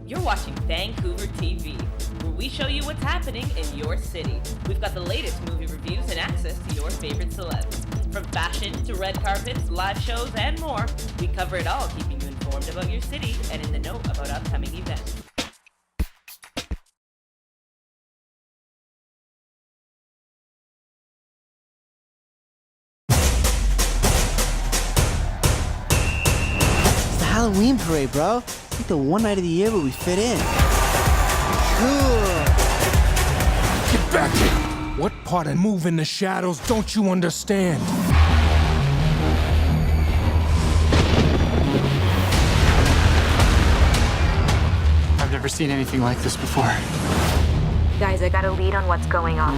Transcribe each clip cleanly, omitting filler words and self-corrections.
You're watching Vancouver TV, where we show you what's happening in your city. We've got the latest movie reviews and access to your favorite celebs. From fashion to red carpets, live shows, and more, we cover it all, keeping you informed about your city and in the know about upcoming events. It's the Halloween parade, bro. It's like the one night of the year where we fit in. Cool. Get back here. What part of moving the shadows don't you understand? I've never seen anything like this before. Guys, I got a lead on what's going on.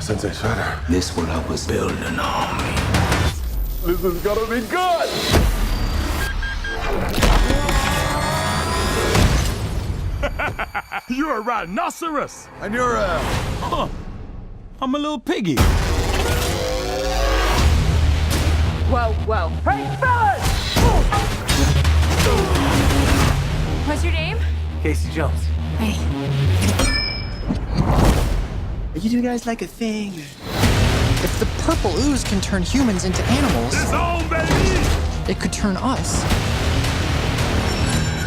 Sensei Shredder. This one I was building an army. This is gonna be good! You're a rhinoceros! And you're a... Huh. I'm a little piggy. Whoa, whoa. Hey, fellas! What's your name? Casey Jones. Hey. Are you two guys like a thing? If the purple ooze can turn humans into animals, It's on, baby! it could turn us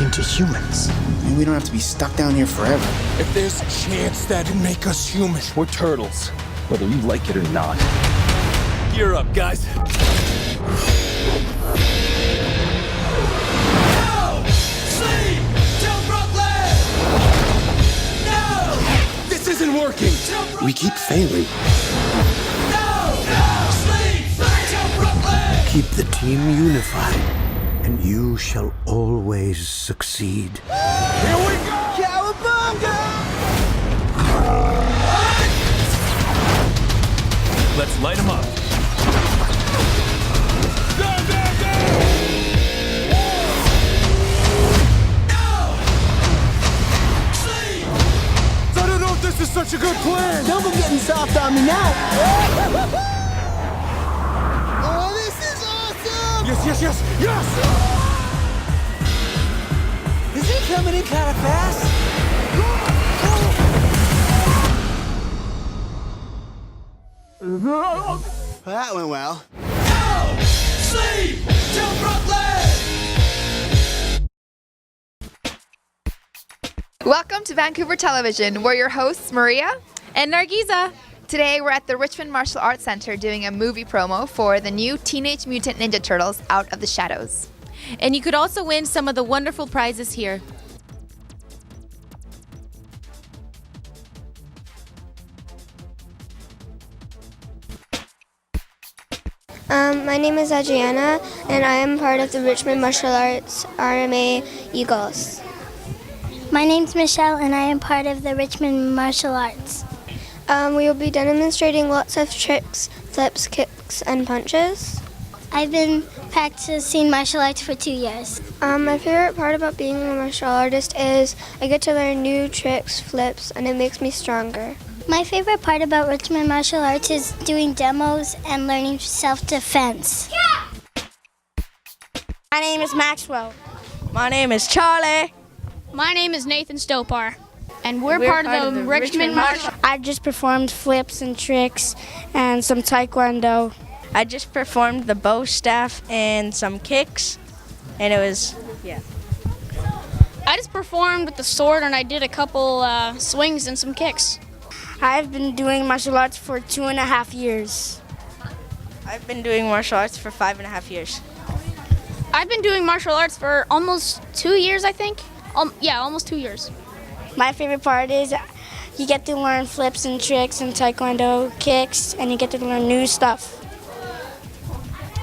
into humans. And we don't have to be stuck down here forever. If there's a chance that'd make us human, We're turtles, whether you like it or not. gear up, guys. This isn't working! We keep failing. Keep the team unified, and you shall always succeed. Here we go! Cowabunga! Let's light them up. Go, go, go! I don't know if this is such a good plan. Don't go getting soft on me now. Oh, this is awesome! Yes, yes, yes, yes! Is it coming in kind of fast? Well, that went well. Welcome to Vancouver Television. We're your hosts, Maria And Nargiza. Today we're at the Richmond Martial Arts Center doing a movie promo for the new Teenage Mutant Ninja Turtles Out of the Shadows. And you could also win some of the wonderful prizes here. My name is Adriana, and I am part of the Richmond Martial Arts RMA Eagles. My name's Michelle, and I am part of the Richmond Martial Arts. We will be demonstrating lots of tricks, flips, kicks, and punches. I've been practicing martial arts for 2 years. My favorite part about being a martial artist is I get to learn new tricks, flips, and it makes me stronger. My favorite part about Richmond Martial Arts is doing demos and learning self-defense. My name is Maxwell. My name is Charlie. My name is Nathan Stopar, and we're part of the Richmond Martial. I just performed flips and tricks and some taekwondo. I just performed the bow staff and some kicks, and it was, yeah. I just performed with the sword, and I did a couple swings and some kicks. I've been doing martial arts for 2.5 years. I've been doing martial arts for 5.5 years. I've been doing martial arts for almost 2 years, I think. Yeah, almost 2 years. My favorite part is you get to learn flips and tricks and taekwondo kicks, and you get to learn new stuff.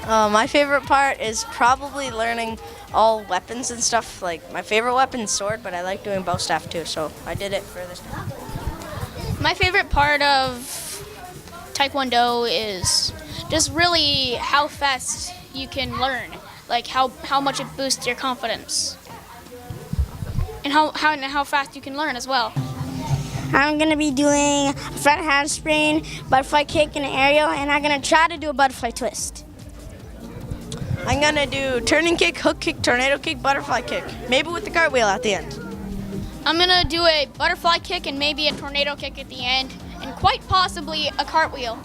My favorite part is probably learning all weapons and stuff. Like, my favorite weapon's sword, but I like doing bow staff too, so I did it for this time. My favorite part of taekwondo is just really how fast you can learn, like how much it boosts your confidence, and how fast you can learn as well. I'm gonna be doing a front handspring, butterfly kick, and an aerial, and I'm gonna try to do a butterfly twist. I'm gonna do turning kick, hook kick, tornado kick, butterfly kick. Maybe with the cartwheel at the end. I'm gonna do a butterfly kick and maybe a tornado kick at the end, and quite possibly a cartwheel.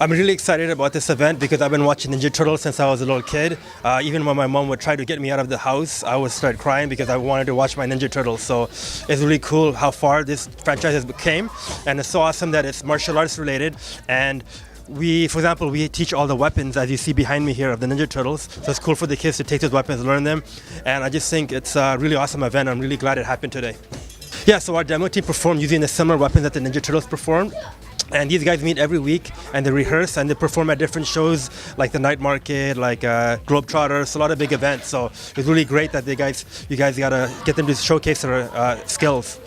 I'm really excited about this event because I've been watching Ninja Turtles since I was a little kid. Even when my mom would try to get me out of the house, I would start crying because I wanted to watch my Ninja Turtles. So it's really cool how far this franchise has become, and it's so awesome that it's martial arts related. And we, for example, we teach all the weapons as you see behind me here of the Ninja Turtles. So it's cool for the kids to take those weapons, learn them, and I just think it's a really awesome event. I'm really glad it happened today. Yeah, so our demo team performed using the similar weapons that the Ninja Turtles performed. And these guys meet every week and they rehearse and they perform at different shows like the Night Market, like Globetrotters, a lot of big events. So it's really great that you guys gotta get them to showcase their skills.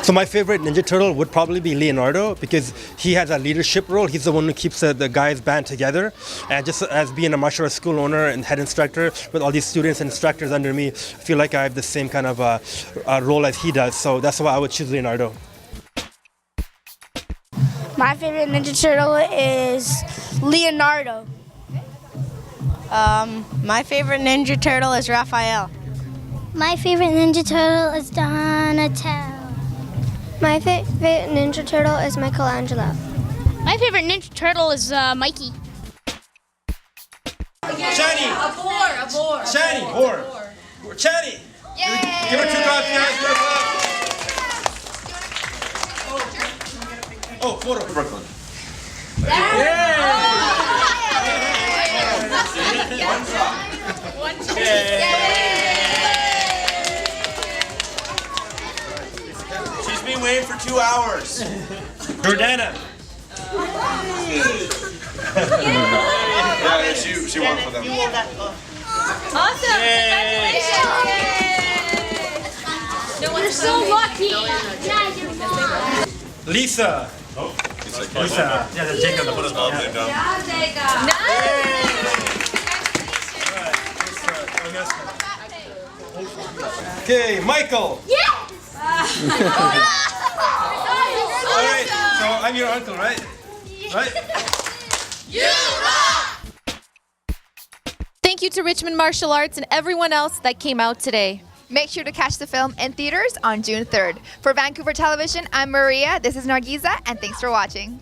So my favorite Ninja Turtle would probably be Leonardo because he has a leadership role. He's the one who keeps the guys band together. And just as being a martial arts school owner and head instructor with all these students and instructors under me, I feel like I have the same kind of role as he does. So that's why I would choose Leonardo. My favorite Ninja Turtle is Leonardo. My favorite Ninja Turtle is Raphael. My favorite Ninja Turtle is Donatello. My favorite Ninja Turtle is Michelangelo. My favorite Ninja Turtle is Mikey. Shiny! A boar! Shiny! Boar! Shiny! Yay! Give her 2 claps, guys! Give her claps! Oh, photo. Brooklyn. One shot. She's been waiting for 2 hours. Jordana. Yeah, she won for them. Awesome! Congratulations! You're so lucky! Lisa. Lisa. Yeah, that's Jacob. Okay, Michael. Yes! All right, so I'm your uncle, right? Right? You rock! Thank you to Richmond Martial Arts and everyone else that came out today. Make sure to catch the film in theaters on June 3rd. For Vancouver Television, I'm Maria, this is Nargiza, and thanks for watching.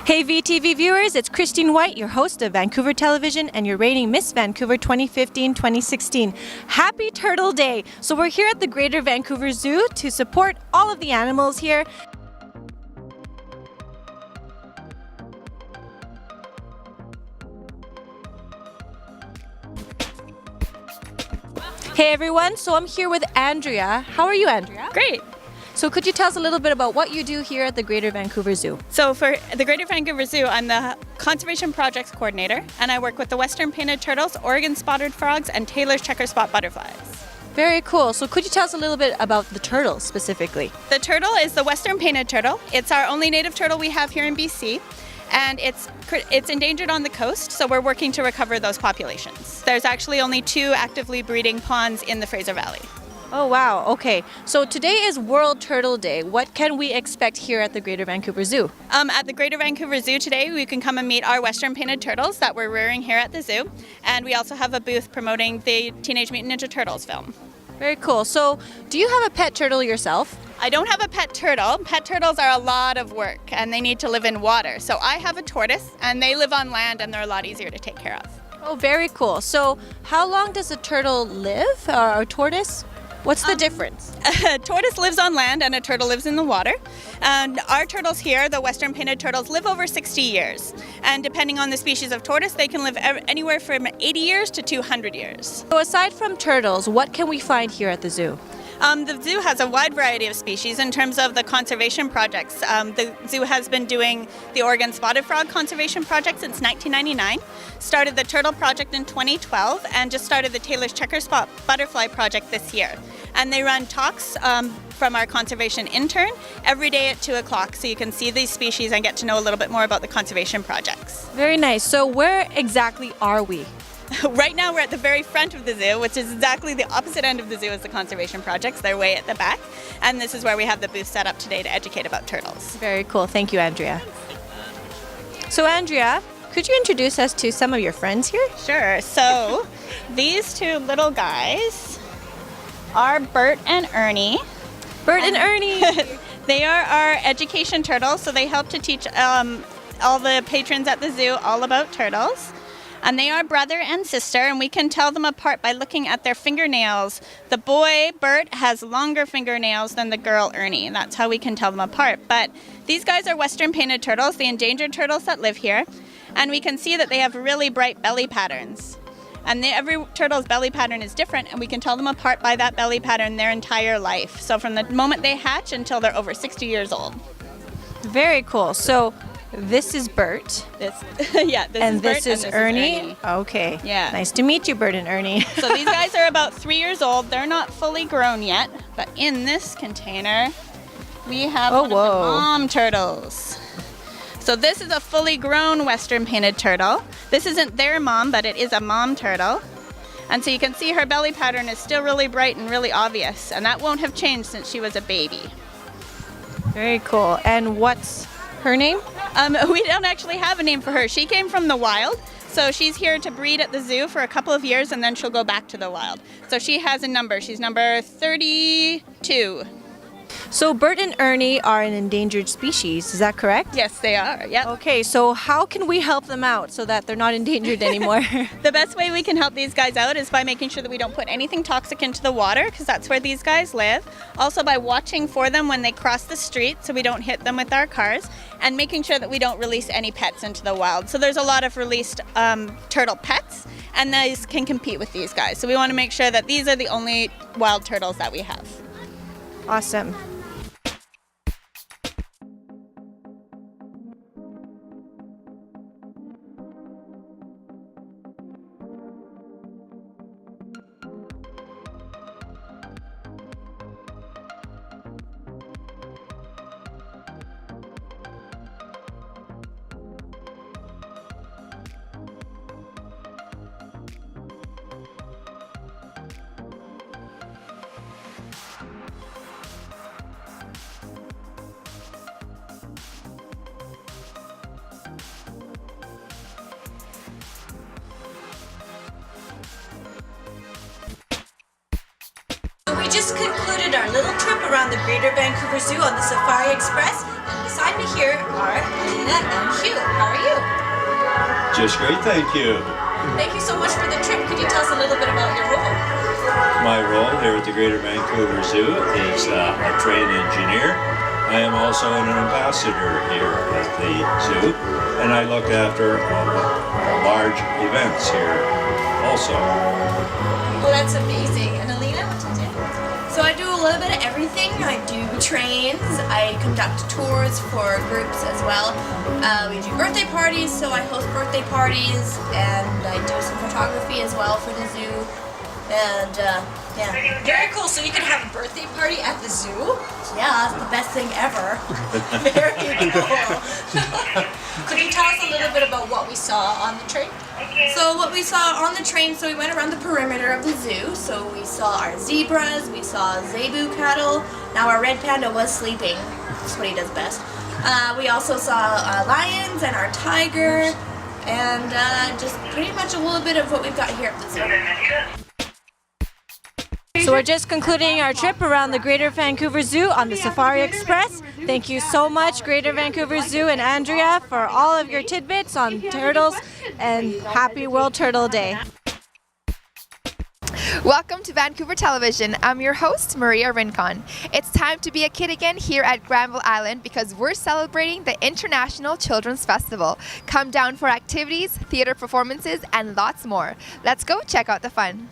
Hey VTV viewers, it's Christine White, your host of Vancouver Television, and you're rating Miss Vancouver 2015-2016. Happy Turtle Day! So we're here at the Greater Vancouver Zoo to support all of the animals here. Hey everyone, so I'm here with Andrea. How are you, Andrea? Great. So could you tell us a little bit about what you do here at the Greater Vancouver Zoo? So for the Greater Vancouver Zoo, I'm the Conservation Projects Coordinator, and I work with the Western Painted Turtles, Oregon Spotted Frogs, and Taylor's Checker Spot Butterflies. Very cool. So could you tell us a little bit about the turtles specifically? The turtle is the Western Painted Turtle. It's our only native turtle we have here in BC. And it's endangered on the coast, so we're working to recover those populations. There's actually only 2 actively breeding ponds in the Fraser Valley. Oh wow, okay. So today is World Turtle Day. What can we expect here at the Greater Vancouver Zoo? At the Greater Vancouver Zoo today, you can come and meet our Western Painted Turtles that we're rearing here at the zoo. And we also have a booth promoting the Teenage Mutant Ninja Turtles film. Very cool. So do you have a pet turtle yourself? I don't have a pet turtle. Pet turtles are a lot of work and they need to live in water. So I have a tortoise and they live on land and they're a lot easier to take care of. Oh, very cool. So how long does a turtle live, or a tortoise? What's the difference? A tortoise lives on land and a turtle lives in the water. And our turtles here, the western painted turtles, live over 60 years. And depending on the species of tortoise, they can live anywhere from 80 years to 200 years. So aside from turtles, what can we find here at the zoo? The zoo has a wide variety of species in terms of the conservation projects. The zoo has been doing the Oregon Spotted Frog Conservation Project since 1999, started the Turtle Project in 2012, and just started the Taylor's Checker Spot Butterfly Project this year. And they run talks from our conservation intern every day at 2 o'clock, so you can see these species and get to know a little bit more about the conservation projects. Very nice. So where exactly are we? Right now we're at the very front of the zoo, which is exactly the opposite end of the zoo as the conservation projects. They're way at the back. And this is where we have the booth set up today to educate about turtles. Very cool. Thank you, Andrea. So Andrea, could you introduce us to some of your friends here? Sure. So these two little guys are Bert and Ernie. Bert and Ernie! They are our education turtles, so they help to teach all the patrons at the zoo all about turtles. And they are brother and sister, and we can tell them apart by looking at their fingernails. The boy, Bert, has longer fingernails than the girl, Ernie. That's how we can tell them apart. But these guys are western painted turtles, the endangered turtles that live here. And we can see that they have really bright belly patterns. And every turtle's belly pattern is different, and we can tell them apart by that belly pattern their entire life. So from the moment they hatch until they're over 60 years old. Very cool. So this is Bert. This is Ernie. Okay. Yeah. Nice to meet you, Bert and Ernie. So these guys are about 3 years old. They're not fully grown yet, but in this container, we have one of the mom turtles. So this is a fully grown western painted turtle. This isn't their mom, but it is a mom turtle. And so you can see her belly pattern is still really bright and really obvious, and that won't have changed since she was a baby. Very cool. And what's her name? We don't actually have a name for her. She came from the wild, so she's here to breed at the zoo for a couple of years, and then she'll go back to the wild. So she has a number. She's number 32. So Bert and Ernie are an endangered species, is that correct? Yes, they are. Yep. Okay, so how can we help them out so that they're not endangered anymore? The best way we can help these guys out is by making sure that we don't put anything toxic into the water, because that's where these guys live. Also by watching for them when they cross the street so we don't hit them with our cars, and making sure that we don't release any pets into the wild. So there's a lot of released turtle pets, and these can compete with these guys. So we want to make sure that these are the only wild turtles that we have. Awesome. We just concluded our little trip around the Greater Vancouver Zoo on the Safari Express. And beside me here are Alina and Hugh. How are you? Just great, thank you. Thank you so much for the trip. Could you tell us a little bit about your role? My role here at the Greater Vancouver Zoo is a trained engineer. I am also an ambassador here at the zoo, and I look after large events here also. Well, that's amazing. And Alina, what do you do? So I do a little bit of everything. I do trains, I conduct tours for groups as well. We do birthday parties, so I host birthday parties, and I do some photography as well for the zoo. And yeah. Very cool. So you can have a birthday party at the zoo? Yeah, that's the best thing ever. Very cool. Could you tell us a little bit about what we saw on the train? So what we saw on the train, so we went around the perimeter of the zoo. So we saw our zebras, we saw zebu cattle. Now our red panda was sleeping. That's what he does best. We also saw lions and our tiger, and just pretty much a little bit of what we've got here at the zoo. So we're just concluding our trip around the Greater Vancouver Zoo on the Safari Express. Thank you so much, Greater Vancouver Zoo and Andrea, for all of your tidbits on turtles, and happy World Turtle Day. Welcome to Vancouver Television. I'm your host, Maria Rincon. It's time to be a kid again here at Granville Island because we're celebrating the International Children's Festival. Come down for activities, theater performances, and lots more. Let's go check out the fun.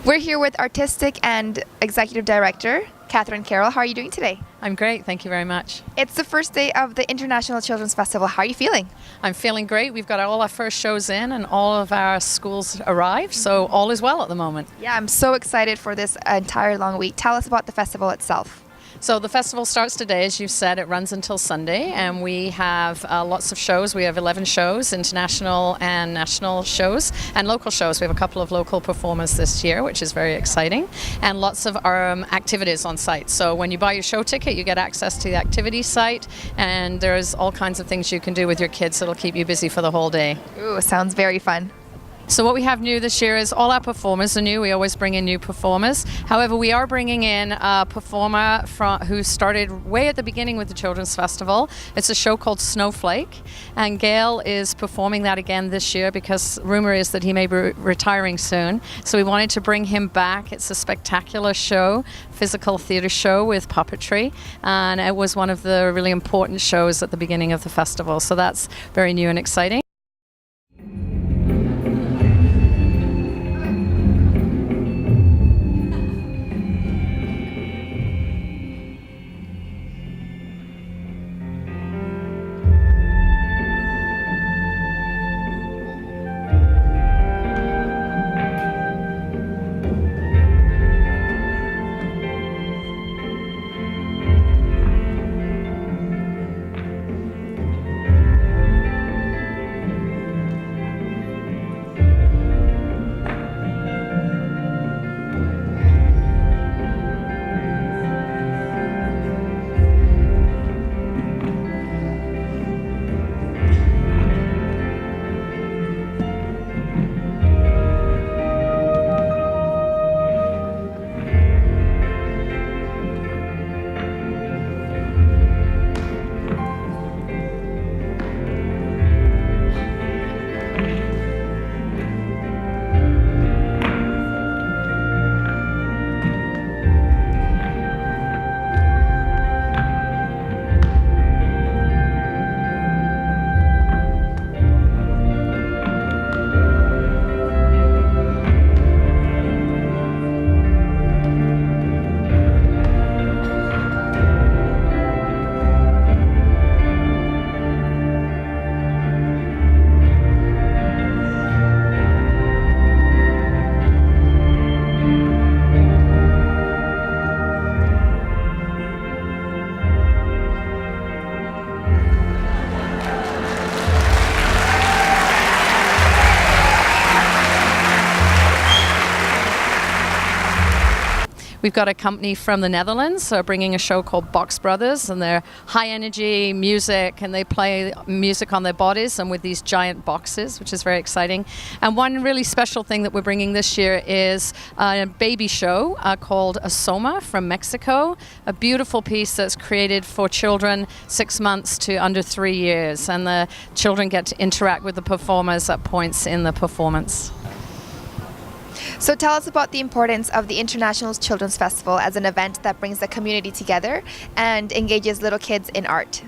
We're here with Artistic and Executive Director, Catherine Carroll. How are you doing today? I'm great, thank you very much. It's the first day of the International Children's Festival. How are you feeling? I'm feeling great. We've got all our first shows in and all of our schools arrived, so all is well at the moment. Yeah, I'm so excited for this entire long week. Tell us about the festival itself. So the festival starts today, as you've said. It runs until Sunday, and we have lots of shows. We have 11 shows, international and national shows, and local shows. We have a couple of local performers this year, which is very exciting, and lots of activities on site. So when you buy your show ticket, you get access to the activity site, and there's all kinds of things you can do with your kids that'll keep you busy for the whole day. Ooh, sounds very fun. So what we have new this year is all our performers are new. We always bring in new performers. However, we are bringing in a performer who started way at the beginning with the Children's Festival. It's a show called Snowflake, and Gail is performing that again this year because rumor is that he may be retiring soon. So we wanted to bring him back. It's a spectacular show, physical theater show with puppetry, and it was one of the really important shows at the beginning of the festival. So that's very new and exciting. We've got a company from the Netherlands bringing a show called Box Brothers, and they're high energy music, and they play music on their bodies and with these giant boxes, which is very exciting. And one really special thing that we're bringing this year is a baby show called Asoma from Mexico, a beautiful piece that's created for children 6 months to under 3 years, and the children get to interact with the performers at points in the performance. So tell us about the importance of the International Children's Festival as an event that brings the community together and engages little kids in art.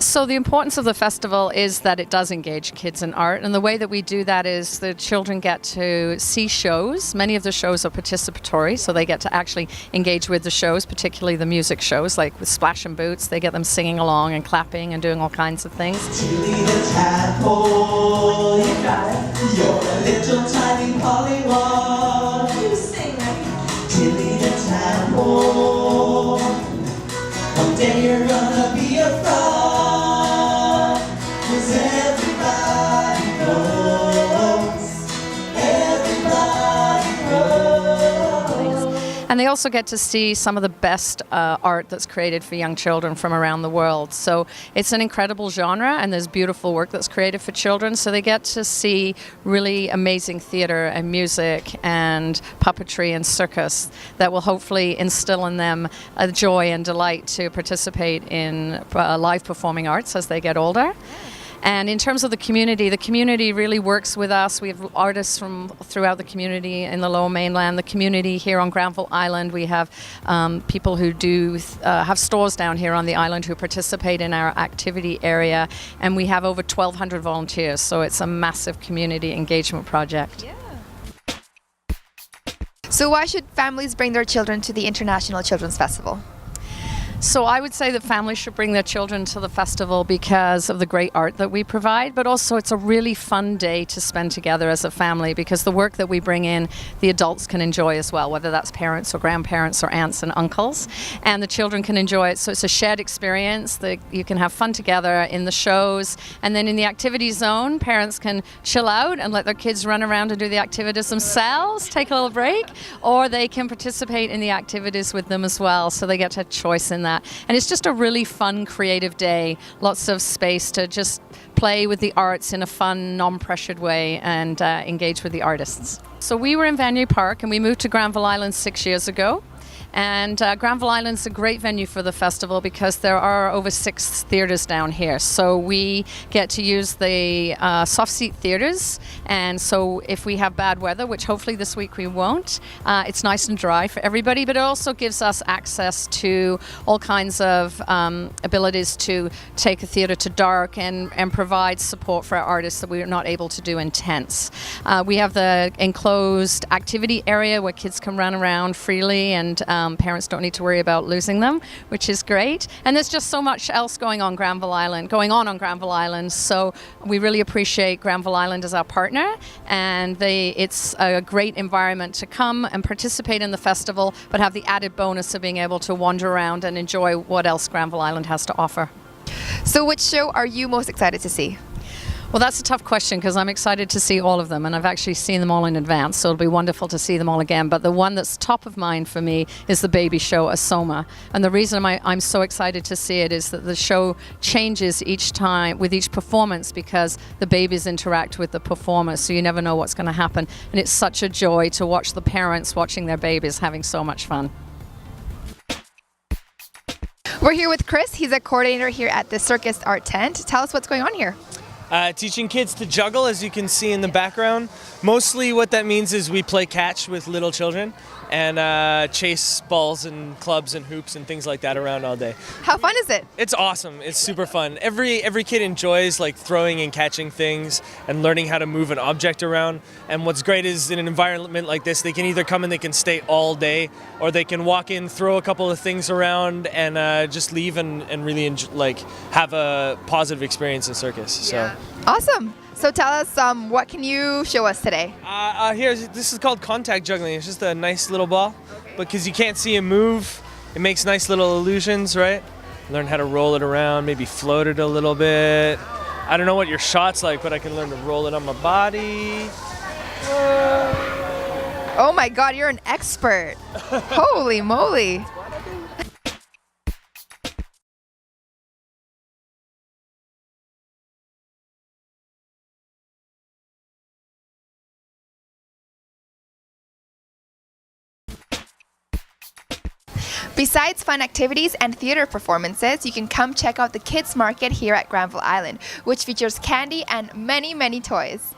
So the importance of the festival is that it does engage kids in art, and the way that we do that is the children get to see shows. Many of the shows are participatory, so they get to actually engage with the shows, particularly the music shows, like with Splash and Boots. They get them singing along and clapping and doing all kinds of things. Tilly the tadpole, you got it. You're a little tiny pollywog. You sing it. Tilly the tadpole, one day you're gonna be a frog. And they also get to see some of the best art that's created for young children from around the world. So it's an incredible genre, and there's beautiful work that's created for children. So they get to see really amazing theater and music and puppetry and circus that will hopefully instill in them a joy and delight to participate in live performing arts as they get older. And in terms of the community really works with us. We have artists from throughout the community in the Lower Mainland, the community here on Granville Island. We have people who do have stores down here on the island who participate in our activity area, and we have over 1,200 volunteers, so it's a massive community engagement project. Yeah. So why should families bring their children to the International Children's Festival? So I would say that families should bring their children to the festival because of the great art that we provide, but also it's a really fun day to spend together as a family because the work that we bring in, the adults can enjoy as well, whether that's parents or grandparents or aunts and uncles, and the children can enjoy it. So it's a shared experience that you can have fun together in the shows, and then in the activity zone, parents can chill out and let their kids run around and do the activities themselves, take a little break, or they can participate in the activities with them as well, so they get to have choice in that. And it's just a really fun, creative day. Lots of space to just play with the arts in a fun, non-pressured way and engage with the artists. So we were in Vanier Park and we moved to Granville Island 6 years ago. And Granville Island's a great venue for the festival because there are over 6 theatres down here. So we get to use the soft seat theatres, and so if we have bad weather, which hopefully this week we won't, it's nice and dry for everybody, but it also gives us access to all kinds of abilities to take a theatre to dark and provide support for our artists that we are not able to do in tents. We have the enclosed activity area where kids can run around freely and parents don't need to worry about losing them, which is great. And there's just so much else going on Granville Island. So we really appreciate Granville Island as our partner, and it's a great environment to come and participate in the festival, but have the added bonus of being able to wander around and enjoy what else Granville Island has to offer. So which show are you most excited to see? Well, that's a tough question because I'm excited to see all of them, and I've actually seen them all in advance, so it'll be wonderful to see them all again. But the one that's top of mind for me is the baby show, Asoma. And the reason I'm so excited to see it is that the show changes each time with each performance because the babies interact with the performers, so you never know what's going to happen. And it's such a joy to watch the parents watching their babies having so much fun. We're here with Chris. He's a coordinator here at the Circus Art Tent. Tell us what's going on here. Teaching kids to juggle, as you can see in the background. Mostly what that means is we play catch with little children and chase balls and clubs and hoops and things like that around all day. How fun is it? It's awesome. It's super fun. Every kid enjoys like throwing and catching things and learning how to move an object around. And what's great is in an environment like this, they can either come and they can stay all day, or they can walk in, throw a couple of things around, and just leave and really have a positive experience in circus. Yeah. So awesome. So tell us, what can you show us today? This is called contact juggling. It's just a nice little ball, because you can't see it move, it makes nice little illusions, right? Learn how to roll it around, maybe float it a little bit. I don't know what your shot's like, but I can learn to roll it on my body. Oh my God, you're an expert. Holy moly. Besides fun activities and theater performances, you can come check out the Kids Market here at Granville Island, which features candy and many, many toys.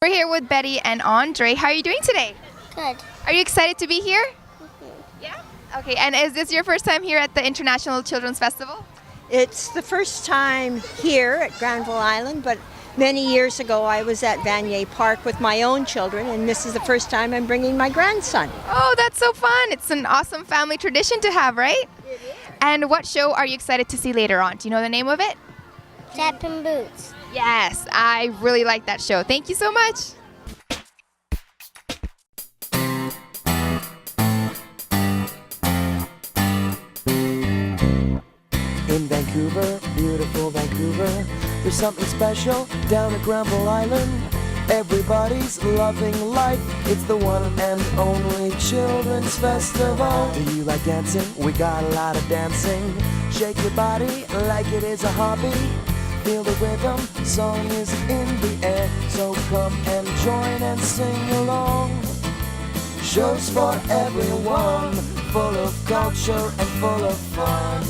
We're here with Betty and Andre. How are you doing today? Good. Are you excited to be here? Mm-hmm. Yeah? Okay, and is this your first time here at the International Children's Festival? It's the first time here at Granville Island, but many years ago I was at Vanier Park with my own children, and this is the first time I'm bringing my grandson. Oh, that's so fun. It's an awesome family tradition to have, right? It is. And what show are you excited to see later on? Do you know the name of it? Tapping Boots. Yes, I really like that show. Thank you so much. In Vancouver, beautiful Vancouver, there's something special down at Granville Island. Everybody's loving life. It's the one and only Children's Festival. Do you like dancing? We got a lot of dancing. Shake your body like it is a hobby. Feel the rhythm, song is in the air. So come and join and sing along. Shows for everyone, full of culture and full of fun.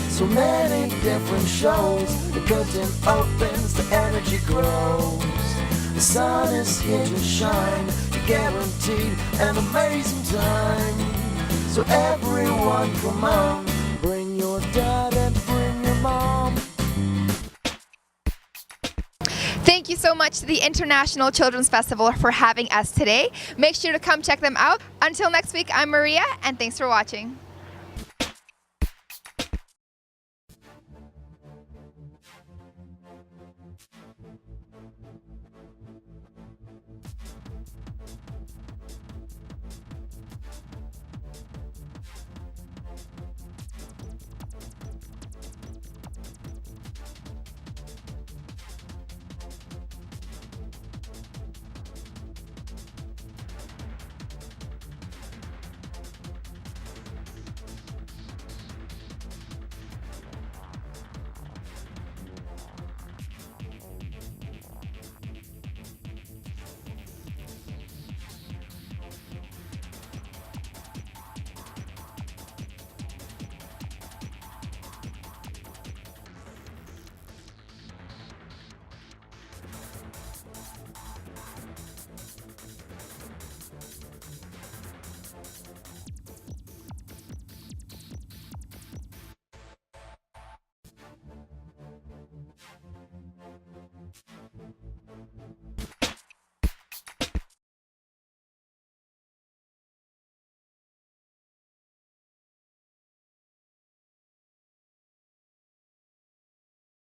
So many different shows, the curtain opens, the energy grows. The sun is here to shine, guaranteed an amazing time. So everyone come on, bring your dad and bring your mom. Thank you so much to the International Children's Festival for having us today. Make sure to come check them out. Until next week, I'm Maria, and thanks for watching.